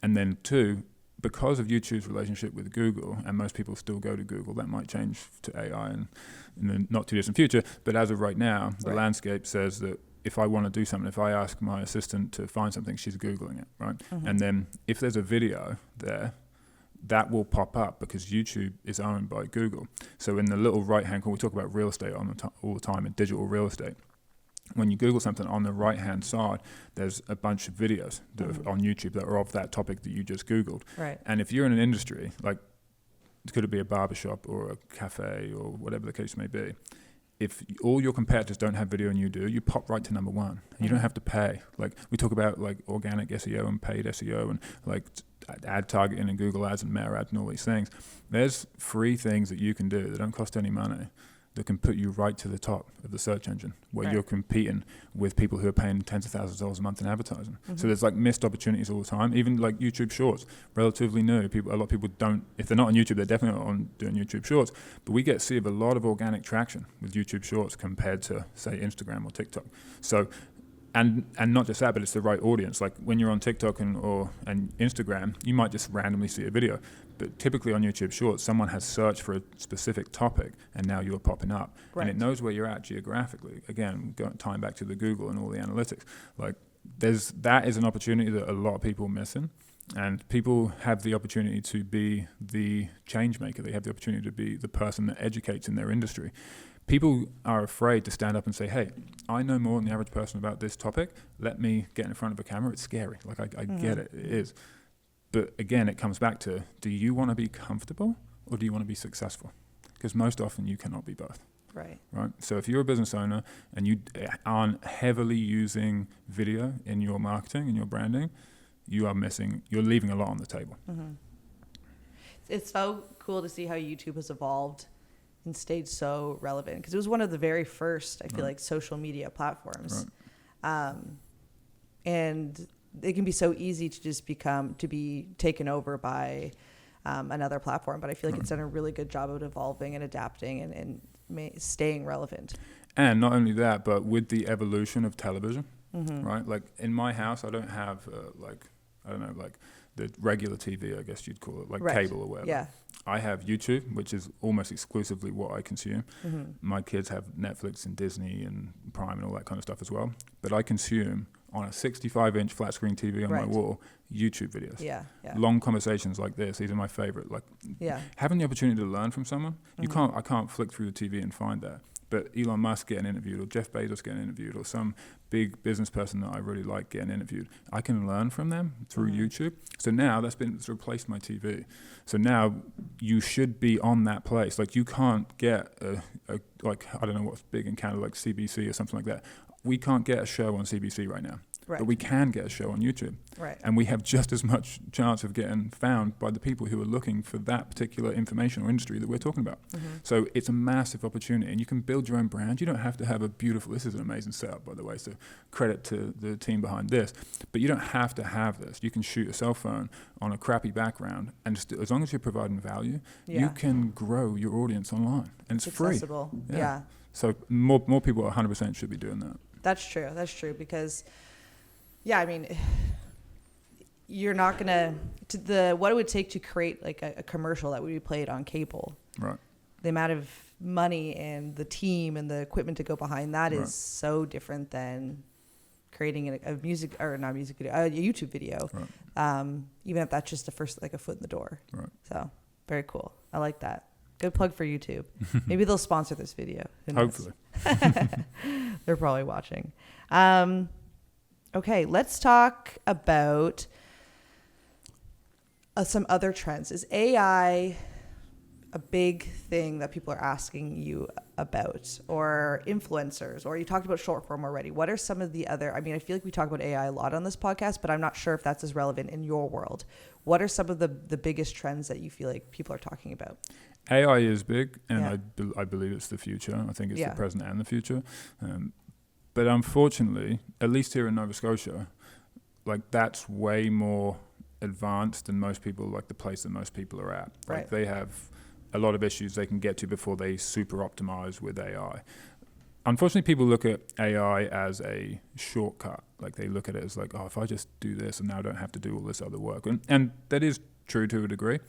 S2: And then two, because of YouTube's relationship with Google, and most people still go to Google, that might change to AI in the not too distant future. But as of right now, the
S1: Right.
S2: landscape says that if I want to do something, if I ask my assistant to find something, she's Googling it, right?
S1: Mm-hmm.
S2: And then if there's a video there, that will pop up because YouTube is owned by Google. So in the little right-hand corner, we talk about real estate all the time in digital real estate. When you Google something, on the right-hand side, there's a bunch of videos that are on YouTube that are of that topic that you just Googled.
S1: Right.
S2: And if you're in an industry, like could it be a barbershop or a cafe or whatever the case may be, if all your competitors don't have video and you do, you pop right to number one. And you don't have to pay. Like we talk about like organic SEO and paid SEO and like ad targeting and Google ads and Meta ads and all these things. There's free things that you can do that don't cost any money that can put you right to the top of the search engine where
S1: Right.
S2: you're competing with people who are paying tens of thousands of dollars a month in advertising.
S1: Mm-hmm.
S2: So there's like missed opportunities all the time. Even like YouTube Shorts, relatively new. A lot of people don't, if they're not on YouTube, they're definitely not on doing YouTube Shorts. But we see a lot of organic traction with YouTube Shorts compared to say Instagram or TikTok. So and not just that, but it's the right audience. Like when you're on TikTok and Instagram, you might just randomly see a video. But typically on YouTube Shorts, someone has searched for a specific topic, and now you're popping up.
S1: Right.
S2: And it knows where you're at geographically. Again, tying back to the Google and all the analytics. Like that is an opportunity that a lot of people are missing. And people have the opportunity to be the change maker. They have the opportunity to be the person that educates in their industry. People are afraid to stand up and say, hey, I know more than the average person about this topic. Let me get in front of a camera. It's scary. Like, I get it. It is. But again, it comes back to, do you want to be comfortable or do you want to be successful? Because most often you cannot be both.
S1: Right.
S2: Right. So if you're a business owner and you aren't heavily using video in your marketing and your branding, you're leaving a lot on the table.
S1: Mm-hmm. It's so cool to see how YouTube has evolved and stayed so relevant because it was one of the very first, I feel like, social media platforms.
S2: Right.
S1: And it can be so easy to just be taken over by another platform. But I feel like it's done a really good job of evolving and adapting and staying relevant.
S2: And not only that, but with the evolution of television, right? Like in my house, I don't have the regular TV, I guess you'd call it, like cable or whatever.
S1: Yeah.
S2: I have YouTube, which is almost exclusively what I consume. My kids have Netflix and Disney and Prime and all that kind of stuff as well. But I consume on a 65-inch flat screen TV on my wall YouTube videos.
S1: Yeah.
S2: Long conversations like this, these are my favorite. Like having the opportunity to learn from someone, I can't flick through the TV and find that. But Elon Musk getting interviewed, or Jeff Bezos getting interviewed, or some big business person that I really like getting interviewed, I can learn from them through YouTube. So now it's replaced my TV. So now you should be on that place. Like you can't get I don't know what's big in Canada, like CBC or something like that. We can't get a show on CBC right now.
S1: Right.
S2: But we can get a show on YouTube.
S1: Right.
S2: And we have just as much chance of getting found by the people who are looking for that particular information or industry that we're talking about. So it's a massive opportunity, and you can build your own brand. You don't have to have this is an amazing setup, by the way, so credit to the team behind this. But you don't have to have this. You can shoot a cell phone on a crappy background, and just, as long as you're providing value, you can grow your audience online. And it's free.
S1: Accessible. Yeah.
S2: So more people 100% should be doing that.
S1: That's true because I mean, you're not gonna what it would take to create like a commercial that would be played on cable.
S2: Right.
S1: The amount of money and the team and the equipment to go behind that is so different than creating a YouTube video.
S2: Right.
S1: Even if that's just the first like a foot in the door.
S2: Right.
S1: So very cool. I like that. Good plug for YouTube. Maybe they'll sponsor this video. Who knows?
S2: Hopefully.
S1: They're probably watching. Okay, let's talk about some other trends. Is AI a big thing that people are asking you about, or influencers, or you talked about short form already? What are some of the other, I mean, I feel like we talk about AI a lot on this podcast, but I'm not sure if that's as relevant in your world. What are some of the biggest trends that you feel like people are talking about?
S2: AI is big, and I believe it's the future. I think it's the present and the future. But unfortunately, at least here in Nova Scotia, like that's way more advanced than most people, like the place that most people are at. Like they have a lot of issues they can get to before they super optimize with AI. unfortunately, people look at AI as a shortcut. Like they look at it as like, oh, if I just do this and now I don't have to do all this other work. And that is true to a degree.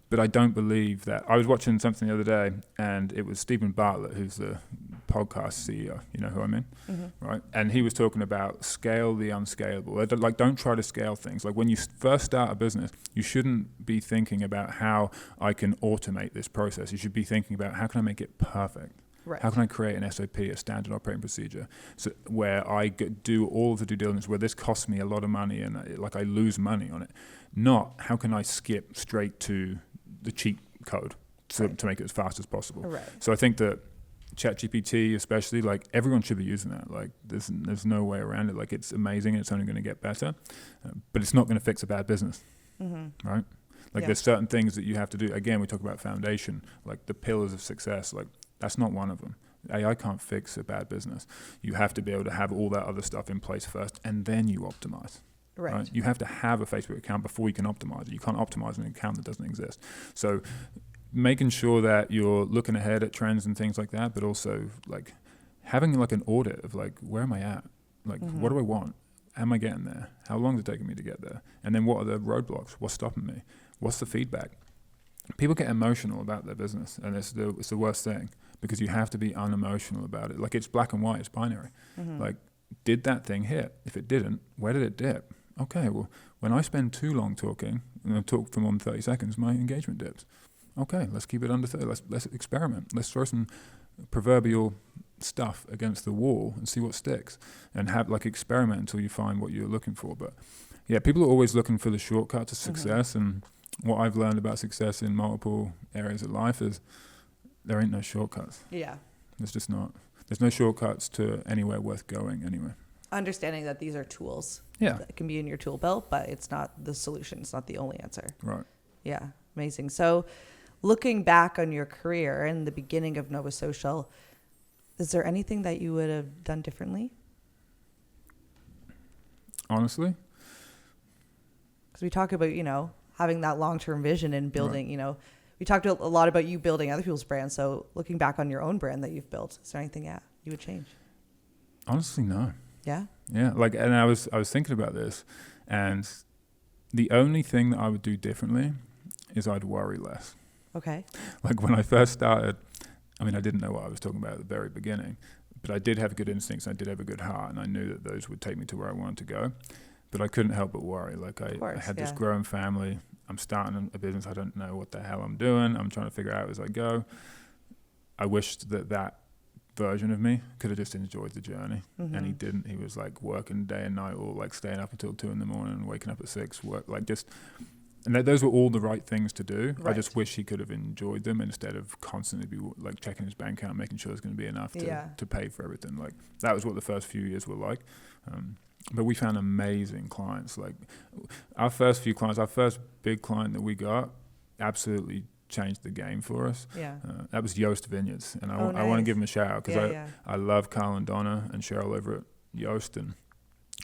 S2: But I don't believe that. I was watching something the other day and it was Stephen Bartlett, who's the podcast CEO. You know who I mean? Right? And he was talking about scale the unscalable. Like, don't try to scale things. Like when you first start a business, you shouldn't be thinking about how I can automate this process. You should be thinking about how can I make it perfect?
S1: Right.
S2: How can I create an SOP, a standard operating procedure, so where I do all of the due diligence, where this costs me a lot of money and I lose money on it? Not how can I skip straight to the cheat code to make it as fast as possible.
S1: Right.
S2: So I think that ChatGPT, especially, like everyone should be using that. Like there's no way around it. Like it's amazing. It's only going to get better, but it's not going to fix a bad business, right? Like there's certain things that you have to do. Again, we talk about foundation, like the pillars of success. Like that's not one of them. AI can't fix a bad business. You have to be able to have all that other stuff in place first, and then you optimize. Right. You have to have a Facebook account before you can optimize it. You can't optimize an account that doesn't exist. So making sure that you're looking ahead at trends and things like that, but also like having like an audit of like, where am I at? Like, what do I want? Am I getting there? How long is it taking me to get there? And then what are the roadblocks? What's stopping me? What's the feedback? People get emotional about their business, and it's the worst thing, because you have to be unemotional about it. Like it's black and white, it's binary. Like, did that thing hit? If it didn't, where did it dip? Okay, well, when I spend too long talking, and I talk for more than 30 seconds, my engagement dips. Okay, let's keep it under 30. Let's experiment. Let's throw some proverbial stuff against the wall and see what sticks, and have like experiment until you find what you're looking for. But yeah, people are always looking for the shortcut to success, and what I've learned about success in multiple areas of life is there ain't no shortcuts.
S1: Yeah.
S2: There's just not. There's no shortcuts to anywhere worth going anyway.
S1: Understanding that these are tools
S2: that
S1: can be in your tool belt, but it's not the solution. It's not the only answer.
S2: Right.
S1: Yeah. Amazing. So looking back on your career and the beginning of Nova Social, is there anything that you would have done differently?
S2: Honestly?
S1: Because we talk about, having that long-term vision and building, we talked a lot about you building other people's brands. So looking back on your own brand that you've built, is there anything you would change?
S2: Honestly, no.
S1: Yeah?
S2: Yeah. Like, and I was thinking about this, and the only thing that I would do differently is I'd worry less.
S1: Okay.
S2: Like when I first started, I mean, I didn't know what I was talking about at the very beginning, but I did have good instincts, and I did have a good heart, and I knew that those would take me to where I wanted to go. But I couldn't help but worry. Like I had this growing family. I'm starting a business. I don't know what the hell I'm doing. I'm trying to figure out as I go. I wished that version of me could have just enjoyed the journey, and he didn't. He was like working day and night, or like staying up until 2 a.m, and waking up at 6. Work like just, and those were all the right things to do. Right. I just wish he could have enjoyed them instead of constantly be like checking his bank account, making sure there's going to be enough to pay for everything. Like that was what the first few years were like. But we found amazing clients. Like our first big client that we got absolutely changed the game for us.
S1: Yeah.
S2: That was Yoast Vineyards. And
S1: nice.
S2: I want to give them a shout out because I love Carl and Donna and Cheryl over at Yoast. And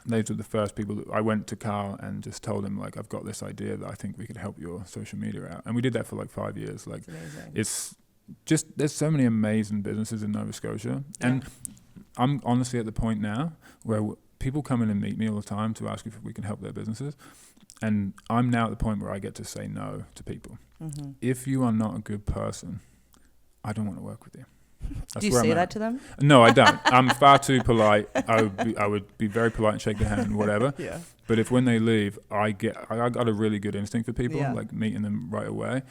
S2: those were the first people that I went to Carl and just told him, like, I've got this idea that I think we could help your social media out. And we did that for like 5 years. Like, it's just, there's so many amazing businesses in Nova Scotia. Yeah. And I'm honestly at the point now where people come in and meet me all the time to ask if we can help their businesses. And I'm now at the point where I get to say no to people. If you are not a good person, I don't want to work with you. That's
S1: Do you say that to them?
S2: No, I don't. I'm far too polite. I would be very polite and shake their hand and whatever.
S1: Yeah.
S2: But if when they leave, I got a really good instinct for people, like meeting them right away.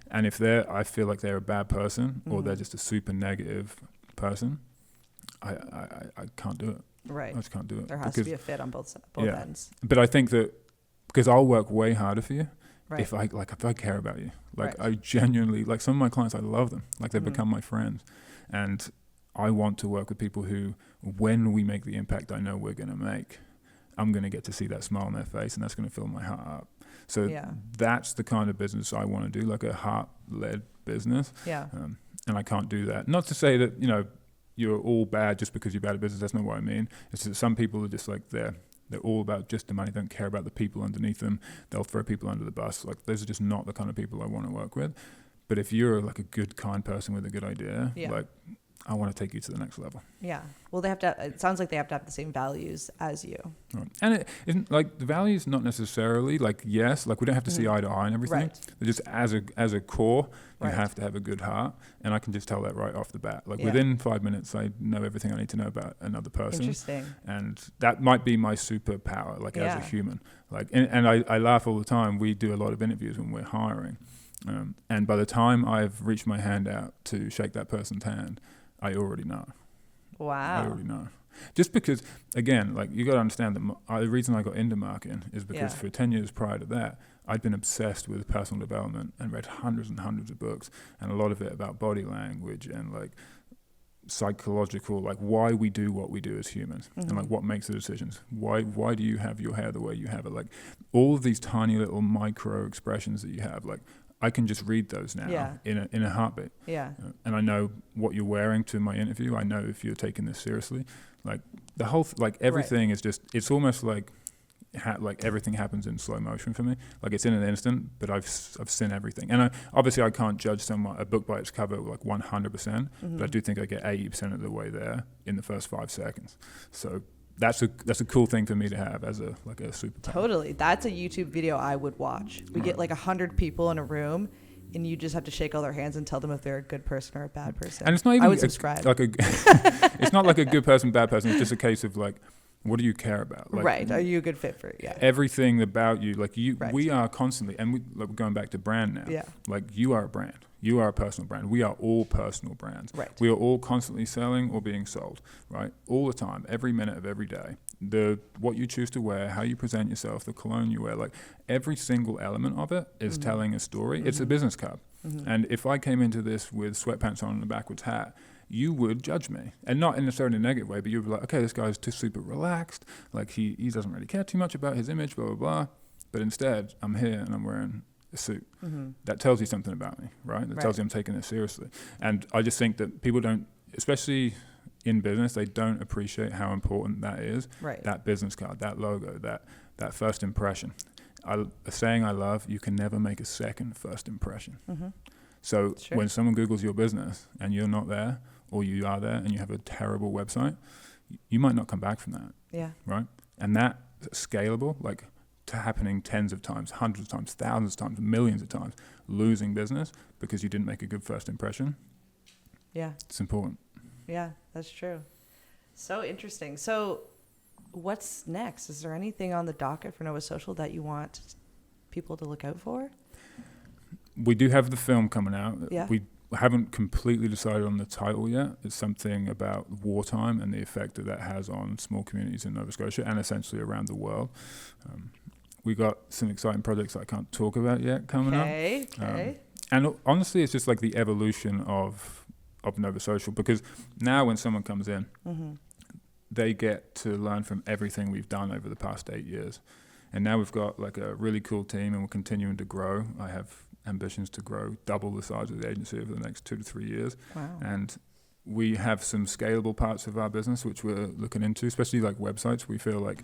S2: And if I feel like they're a bad person or they're just a super negative person, I can't do it.
S1: Right.
S2: I just can't do it.
S1: There has to be a fit on both ends.
S2: But I think that because I'll work way harder for you
S1: if
S2: I care about you. Like I genuinely, like some of my clients, I love them. Like they become my friends. And I want to work with people who, when we make the impact I know we're going to make, I'm going to get to see that smile on their face, and that's going to fill my heart up. So that's the kind of business I want to do, like a heart-led business. Yeah. And I can't do that. Not to say that, you're all bad just because you're bad at business. That's not what I mean. It's that some people are just like they're all about just the money, don't care about the people underneath them. They'll throw people under the bus. Like those are just not the kind of people I want to work with. But if you're like a good, kind person with a good idea, like I want to take you to the next level.
S1: Yeah. Well, they have to. It sounds like they have to have the same values as you.
S2: Right. And it isn't like the values, not necessarily like, yes, like we don't have to see eye to eye and everything.
S1: Right.
S2: But just as a core, you
S1: Right.
S2: have to have a good heart. And I can just tell that right off the bat. Like
S1: Yeah.
S2: within 5 minutes, I know everything I need to know about another person.
S1: Interesting.
S2: And that might be my superpower, like as
S1: Yeah.
S2: a human. Like, and I laugh all the time. We do a lot of interviews when we're hiring. And by the time I've reached my hand out to shake that person's hand, I already know.
S1: Wow.
S2: I already know. Just because, again, like you got to understand that the reason I got into marketing is because
S1: Yeah.
S2: for 10 years prior to that, I'd been obsessed with personal development and read hundreds and hundreds of books, and a lot of it about body language and like psychological, like why we do what we do as humans, and like what makes the decisions. Why do you have your hair the way you have it? Like all of these tiny little micro expressions that you have, like I can just read those now
S1: Yeah.
S2: in a heartbeat.
S1: Yeah.
S2: And I know what you're wearing to my interview. I know if you're taking this seriously. Like the whole, like everything is just, it's almost like like everything happens in slow motion for me. Like it's in an instant, but I've seen everything. And obviously I can't judge a book by its cover like 100%, but I do think I get 80% of the way there in the first 5 seconds. So that's a cool thing for me to have as a superpower.
S1: Totally. That's a YouTube video I would watch. We get like 100 people in a room, and you just have to shake all their hands and tell them if they're a good person or a bad person.
S2: And it's not even
S1: I would subscribe.
S2: It's not like a good person, bad person. It's just a case of like, what do you care about? Like,
S1: right. Are you a good fit for it? Yeah.
S2: Everything about you, like you,
S1: Right.
S2: we are constantly, and we're going back to brand now.
S1: Yeah.
S2: Like you are a brand. You are a personal brand. We are all personal brands.
S1: Right.
S2: We are all constantly selling or being sold, right? All the time, every minute of every day. What you choose to wear, how you present yourself, the cologne you wear, like every single element of it is telling a story. It's a business card. And if I came into this with sweatpants on and a backwards hat, you would judge me, and not in necessarily a negative way, but you'd be like, okay, this guy's too super relaxed, like he doesn't really care too much about his image, blah, blah, blah. But instead, I'm here and I'm wearing a suit. That tells you something about me, right? That tells you I'm taking this seriously. And I just think that people don't, especially in business, they don't appreciate how important that is.
S1: Right.
S2: That business card, that logo, that first impression. A saying I love, you can never make a second first impression. So
S1: Sure.
S2: when someone Googles your business and you're not there, or you are there and you have a terrible website, you might not come back from that,
S1: Yeah.
S2: right? And that's scalable, like to happening tens of times, hundreds of times, thousands of times, millions of times, losing business because you didn't make a good first impression.
S1: Yeah.
S2: It's important.
S1: Yeah, that's true. So interesting. So what's next? Is there anything on the docket for Nova Social that you want people to look out for?
S2: We do have the film coming out.
S1: Yeah.
S2: We haven't completely decided on the title yet. It's something about wartime and the effect that has on small communities in Nova Scotia and essentially around the world. We got some exciting projects that I can't talk about yet coming up.
S1: Okay.
S2: And honestly, it's just like the evolution of Nova Social, because now when someone comes in, they get to learn from everything we've done over the past 8 years. And now we've got like a really cool team and we're continuing to grow. I have ambitions to grow double the size of the agency over the next 2 to 3 years.
S1: Wow.
S2: And we have some scalable parts of our business which we're looking into, especially like websites. We feel like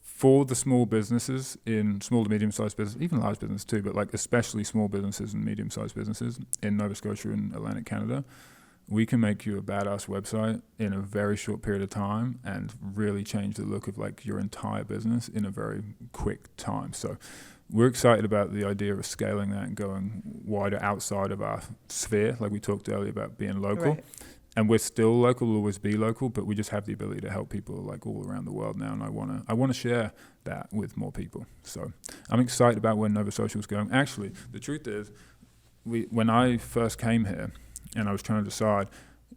S2: for the small businesses, in small to medium-sized business, even large business too, but like especially small businesses and medium-sized businesses in Nova Scotia and Atlantic Canada, we can make you a badass website in a very short period of time and really change the look of like your entire business in a very quick time. So we're excited about the idea of scaling that and going wider outside of our sphere, like we talked earlier about being local.
S1: Right.
S2: And we're still local, we'll always be local, but we just have the ability to help people like all around the world now, and I want to share that with more people. So I'm excited about where Nova Social is going. Actually, the truth is, when I first came here and I was trying to decide,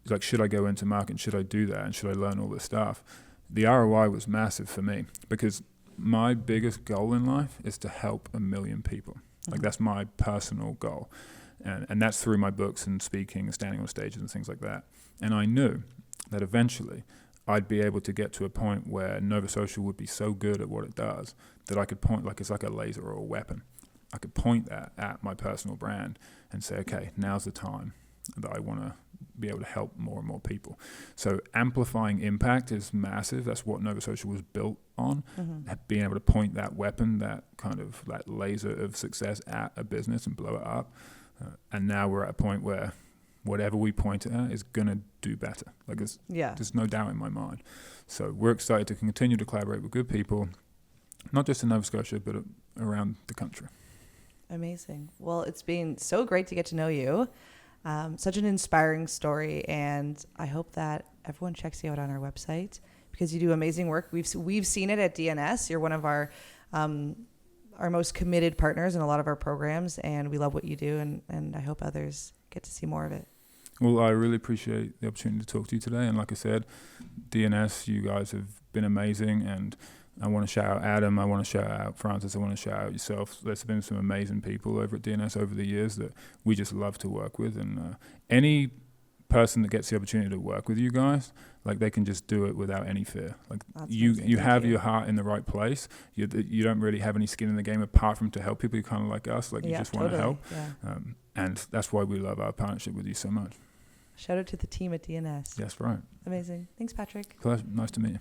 S2: like, should I go into marketing, should I do that, and should I learn all this stuff? The ROI was massive for me because my biggest goal in life is to help 1 million people. Like that's my personal goal. And that's through my books and speaking and standing on stages and things like that. And I knew that eventually I'd be able to get to a point where Nova Social would be so good at what it does that I could point, like it's like a laser or a weapon. I could point that at my personal brand and say, okay, now's the time that I want to be able to help more and more people. So amplifying impact is massive. That's what Nova Social was built on. Being able to point that weapon, that kind of that laser of success at a business and blow it up. And now we're at a point where whatever we point it at is going to do better. Like there's no doubt in my mind. So we're excited to continue to collaborate with good people, not just in Nova Scotia, but around the country.
S1: Amazing. Well, it's been so great to get to know you. Such an inspiring story, and I hope that everyone checks you out on our website because you do amazing work. We've seen it at DNS. You're one of our most committed partners in a lot of our programs, and we love what you do, and I hope others get to see more of it.
S2: Well, I really appreciate the opportunity to talk to you today, and like I said, DNS, you guys have been amazing, and I want to shout out Adam, I want to shout out Francis, I want to shout out yourself. There's been some amazing people over at DNS over the years that we just love to work with, and any person that gets the opportunity to work with you guys, like they can just do it without any fear. Like you have your heart in the right place. You don't really have any skin in the game apart from to help people. You're kind of like us, like you just want to help.
S1: Yeah.
S2: And that's why we love our partnership with you so much.
S1: Shout out to the team at DNS.
S2: Yes, right.
S1: Amazing. Thanks, Patrick.
S2: Nice to meet you.